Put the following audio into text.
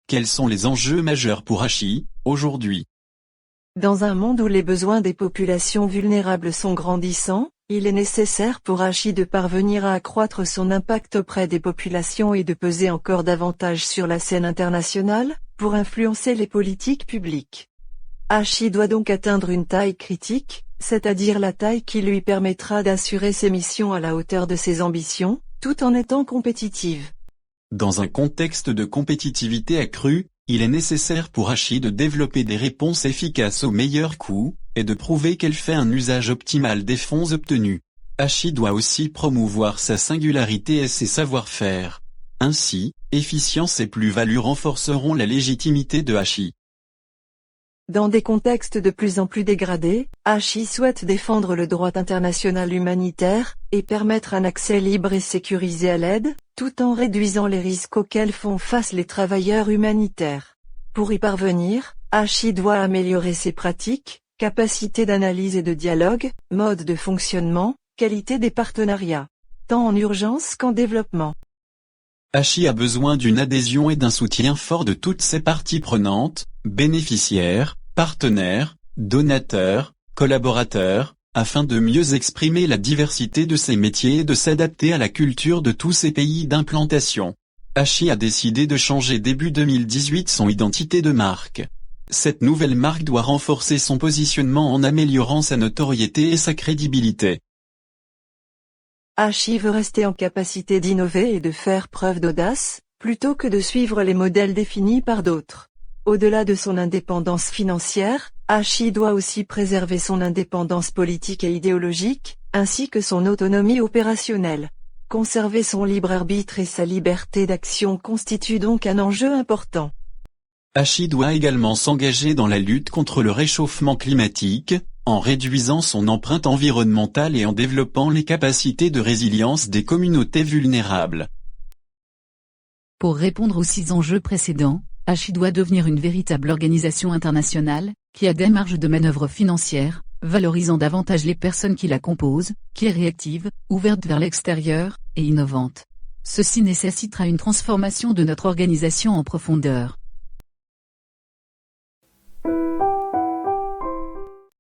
quels sont les enjeux majeurs pour Hachi, aujourd'hui? Dans un monde où les besoins des populations vulnérables sont grandissants, il est nécessaire pour Hachi de parvenir à accroître son impact auprès des populations et de peser encore davantage sur la scène internationale, pour influencer les politiques publiques. Hachi doit donc atteindre une taille critique, c'est-à-dire la taille qui lui permettra d'assurer ses missions à la hauteur de ses ambitions, tout en étant compétitive. Dans un contexte de compétitivité accrue, il est nécessaire pour Hachi de développer des réponses efficaces au meilleur coût, et de prouver qu'elle fait un usage optimal des fonds obtenus. Hachi doit aussi promouvoir sa singularité et ses savoir-faire. Ainsi, efficience et plus-value renforceront la légitimité de Hachi. Dans des contextes de plus en plus dégradés, Hachi souhaite défendre le droit international humanitaire, et permettre un accès libre et sécurisé à l'aide, tout en réduisant les risques auxquels font face les travailleurs humanitaires. Pour y parvenir, Hachi doit améliorer ses pratiques, capacités d'analyse et de dialogue, mode de fonctionnement, qualité des partenariats, tant en urgence qu'en développement. Hachi a besoin d'une adhésion et d'un soutien fort de toutes ses parties prenantes, bénéficiaires, partenaires, donateurs, collaborateurs, afin de mieux exprimer la diversité de ses métiers et de s'adapter à la culture de tous ces pays d'implantation. Hachi a décidé de changer début 2018 son identité de marque. Cette nouvelle marque doit renforcer son positionnement en améliorant sa notoriété et sa crédibilité. Hachi veut rester en capacité d'innover et de faire preuve d'audace, plutôt que de suivre les modèles définis par d'autres. Au-delà de son indépendance financière, Hachi doit aussi préserver son indépendance politique et idéologique, ainsi que son autonomie opérationnelle. Conserver son libre arbitre et sa liberté d'action constituent donc un enjeu important. Hachi doit également s'engager dans la lutte contre le réchauffement climatique, en réduisant son empreinte environnementale et en développant les capacités de résilience des communautés vulnérables. Pour répondre aux 6 enjeux précédents, Hachi doit devenir une véritable organisation internationale, qui a des marges de manœuvre financières, valorisant davantage les personnes qui la composent, qui est réactive, ouverte vers l'extérieur, et innovante. Ceci nécessitera une transformation de notre organisation en profondeur.